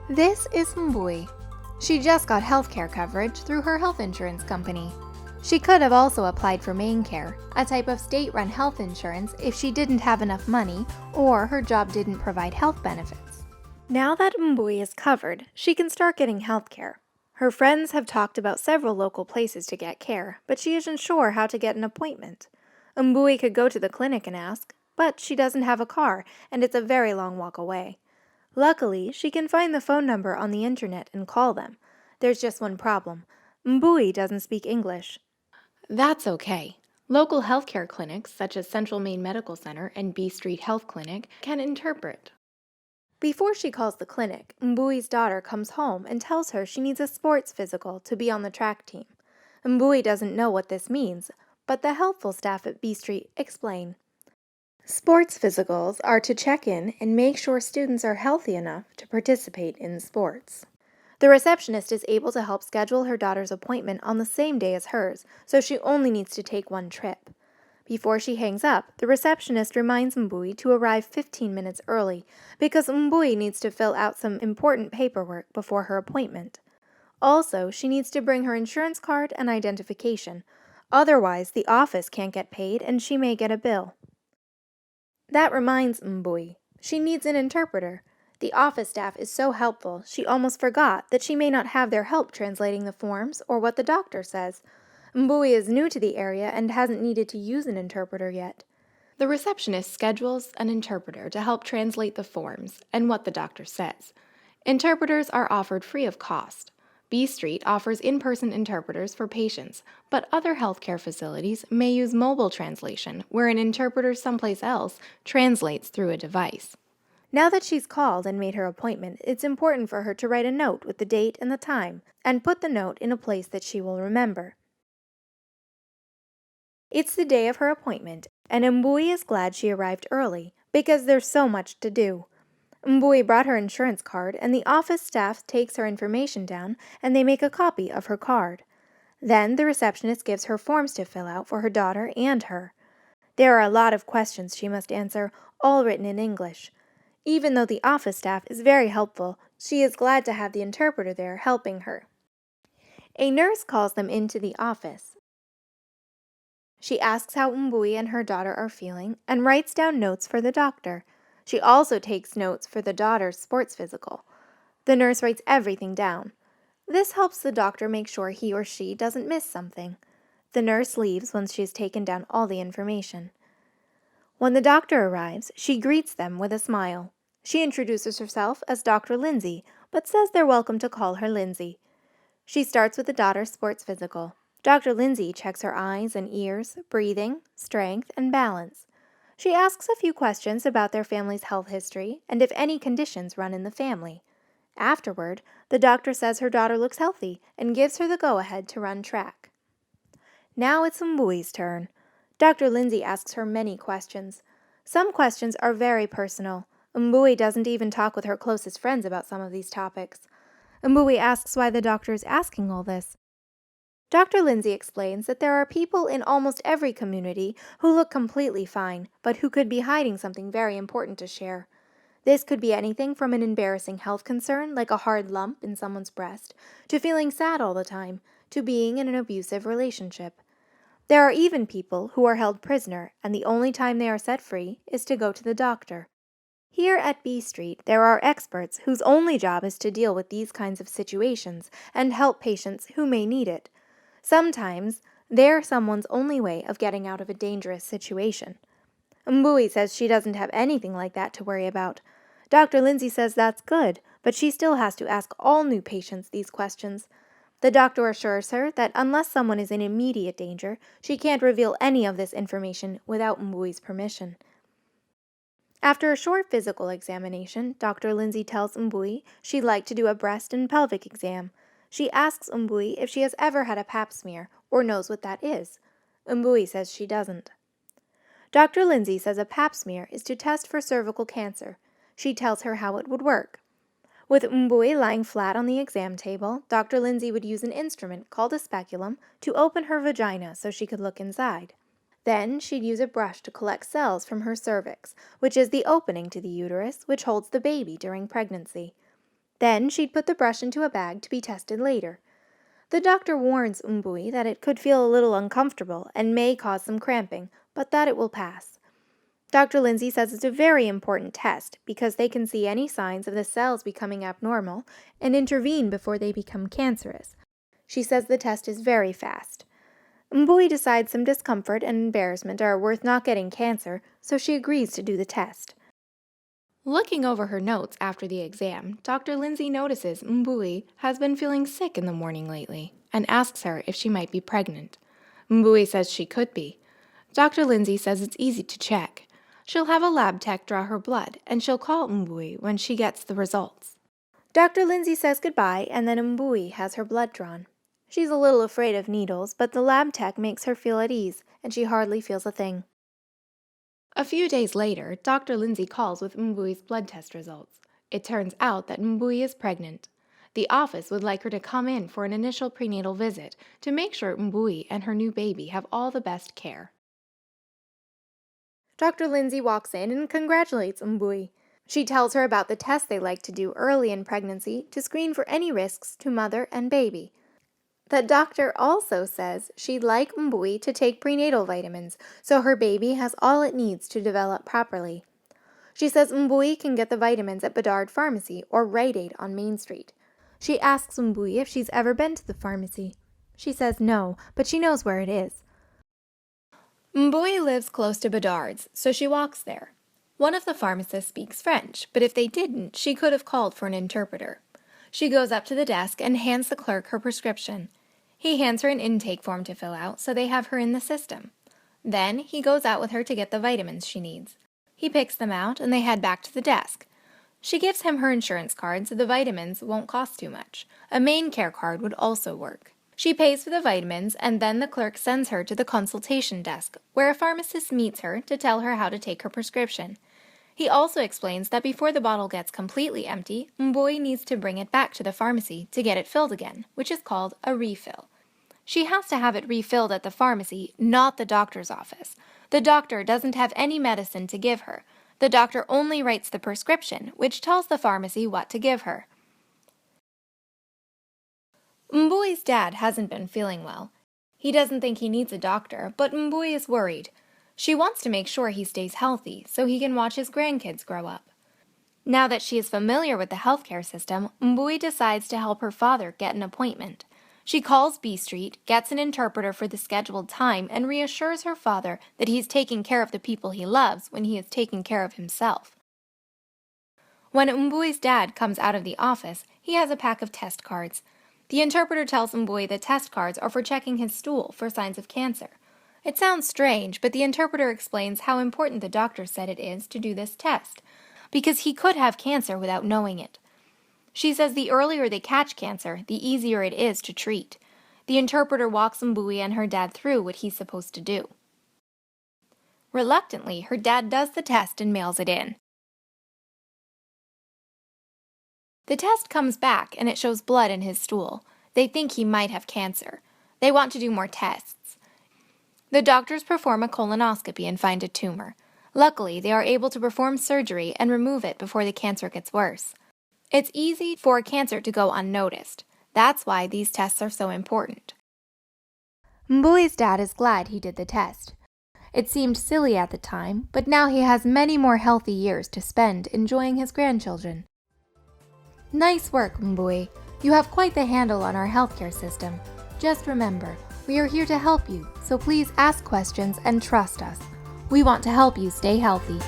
This is Mbui. She just got healthcare coverage through her health insurance company. She could have also applied for main care, a type of state-run health insurance if she didn't have enough money or her job didn't provide health benefits. Now that Mbui is covered, she can start getting healthcare. Her friends have talked about several local places to get care, but she isn't sure how to get an appointment. Mbui could go to the clinic and ask, but she doesn't have a car and it's a very long walk away. Luckily, she can find the phone number on the internet and call them. There's just one problem. Mbui doesn't speak English. That's okay. Local healthcare clinics, such as Central Maine Medical Center and B Street Health Clinic, can interpret. Before she calls the clinic, Mbui's daughter comes home and tells her she needs a sports physical to be on the track team. Mbui doesn't know what this means, but the helpful staff at B Street explain. Sports physicals are to check in and make sure students are healthy enough to participate in sports. The receptionist is able to help schedule her daughter's appointment on the same day as hers, so she only needs to take one trip. Before she hangs up, the receptionist reminds Mbui to arrive 15 minutes early because Mbui needs to fill out some important paperwork before her appointment. Also, she needs to bring her insurance card and identification. Otherwise, the office can't get paid and she may get a bill. That reminds Mbui. She needs an interpreter. The office staff is so helpful, she almost forgot that she may not have their help translating the forms or what the doctor says. Mbui is new to the area and hasn't needed to use an interpreter yet. The receptionist schedules an interpreter to help translate the forms and what the doctor says. Interpreters are offered free of cost. B Street offers in-person interpreters for patients, but other healthcare facilities may use mobile translation, where an interpreter someplace else translates through a device. Now that she's called and made her appointment, it's important for her to write a note with the date and the time, and put the note in a place that she will remember. It's the day of her appointment, and Mbui is glad she arrived early, because there's so much to do. Mbui brought her insurance card, and the office staff takes her information down, and they make a copy of her card. Then the receptionist gives her forms to fill out for her daughter and her. There are a lot of questions she must answer, all written in English. Even though the office staff is very helpful, she is glad to have the interpreter there helping her. A nurse calls them into the office. She asks how Mbui and her daughter are feeling and writes down notes for the doctor. She also takes notes for the daughter's sports physical. The nurse writes everything down. This helps the doctor make sure he or she doesn't miss something. The nurse leaves once she has taken down all the information. When the doctor arrives, she greets them with a smile. She introduces herself as Dr. Lindsay, but says they're welcome to call her Lindsay. She starts with the daughter's sports physical. Dr. Lindsay checks her eyes and ears, breathing, strength, and balance. She asks a few questions about their family's health history and if any conditions run in the family. Afterward, the doctor says her daughter looks healthy and gives her the go-ahead to run track. Now it's Mbui's turn. Dr. Lindsay asks her many questions. Some questions are very personal. Mbui doesn't even talk with her closest friends about some of these topics. Mbui asks why the doctor is asking all this. Dr. Lindsay explains that there are people in almost every community who look completely fine, but who could be hiding something very important to share. This could be anything from an embarrassing health concern, like a hard lump in someone's breast, to feeling sad all the time, to being in an abusive relationship. There are even people who are held prisoner, and the only time they are set free is to go to the doctor. Here at B Street, there are experts whose only job is to deal with these kinds of situations and help patients who may need it. Sometimes, they're someone's only way of getting out of a dangerous situation. Mbui says she doesn't have anything like that to worry about. Dr. Lindsay says that's good, but she still has to ask all new patients these questions. The doctor assures her that unless someone is in immediate danger, she can't reveal any of this information without Mbui's permission. After a short physical examination, Dr. Lindsay tells Mbui she'd like to do a breast and pelvic exam. She asks Mbui if she has ever had a pap smear or knows what that is. Mbui says she doesn't. Dr. Lindsay says a pap smear is to test for cervical cancer. She tells her how it would work. With Mbui lying flat on the exam table, Dr. Lindsay would use an instrument called a speculum to open her vagina so she could look inside. Then she'd use a brush to collect cells from her cervix, which is the opening to the uterus which holds the baby during pregnancy. Then she'd put the brush into a bag to be tested later. The doctor warns Umbui that it could feel a little uncomfortable and may cause some cramping, but that it will pass. Dr. Lindsay says it's a very important test because they can see any signs of the cells becoming abnormal and intervene before they become cancerous. She says the test is very fast. Umbui decides some discomfort and embarrassment are worth not getting cancer, so she agrees to do the test. Looking over her notes after the exam, Dr. Lindsay notices Umbui has been feeling sick in the morning lately and asks her if she might be pregnant. Umbui says she could be. Dr. Lindsay says it's easy to check. She'll have a lab tech draw her blood, and she'll call Umbui when she gets the results. Dr. Lindsay says goodbye, and then Umbui has her blood drawn. She's a little afraid of needles, but the lab tech makes her feel at ease, and she hardly feels a thing. A few days later, Dr. Lindsay calls with Umbui's blood test results. It turns out that Umbui is pregnant. The office would like her to come in for an initial prenatal visit to make sure Umbui and her new baby have all the best care. Dr. Lindsay walks in and congratulates Umbui. She tells her about the tests they like to do early in pregnancy to screen for any risks to mother and baby. The doctor also says she'd like Umbui to take prenatal vitamins so her baby has all it needs to develop properly. She says Umbui can get the vitamins at Bedard Pharmacy or Rite Aid on Main Street. She asks Umbui if she's ever been to the pharmacy. She says no, but she knows where it is. Umbui lives close to Bedard's, so she walks there. One of the pharmacists speaks French, but if they didn't, she could have called for an interpreter. She goes up to the desk and hands the clerk her prescription. He hands her an intake form to fill out so they have her in the system. Then he goes out with her to get the vitamins she needs. He picks them out and they head back to the desk. She gives him her insurance card so the vitamins won't cost too much. A main care card would also work. She pays for the vitamins and then the clerk sends her to the consultation desk, where a pharmacist meets her to tell her how to take her prescription. He also explains that before the bottle gets completely empty, Umbui needs to bring it back to the pharmacy to get it filled again, which is called a refill. She has to have it refilled at the pharmacy, not the doctor's office. The doctor doesn't have any medicine to give her. The doctor only writes the prescription, which tells the pharmacy what to give her. Umbui's dad hasn't been feeling well. He doesn't think he needs a doctor, but Umbui is worried. She wants to make sure he stays healthy so he can watch his grandkids grow up. Now that she is familiar with the healthcare system, Umbui decides to help her father get an appointment. She calls B Street, gets an interpreter for the scheduled time, and reassures her father that he's taking care of the people he loves when he is taking care of himself. When Umbui's dad comes out of the office, he has a pack of test cards. The interpreter tells Umbui the test cards are for checking his stool for signs of cancer. It sounds strange, but the interpreter explains how important the doctor said it is to do this test, because he could have cancer without knowing it. She says the earlier they catch cancer, the easier it is to treat. The interpreter walks Umbui and her dad through what he's supposed to do. Reluctantly, her dad does the test and mails it in. The test comes back and it shows blood in his stool. They think he might have cancer. They want to do more tests. The doctors perform a colonoscopy and find a tumor. Luckily, they are able to perform surgery and remove it before the cancer gets worse. It's easy for a cancer to go unnoticed. That's why these tests are so important. Umbui's dad is glad he did the test. It seemed silly at the time, but now he has many more healthy years to spend enjoying his grandchildren. Nice work, Umbui. You have quite the handle on our healthcare system. Just remember, we are here to help you, so please ask questions and trust us. We want to help you stay healthy.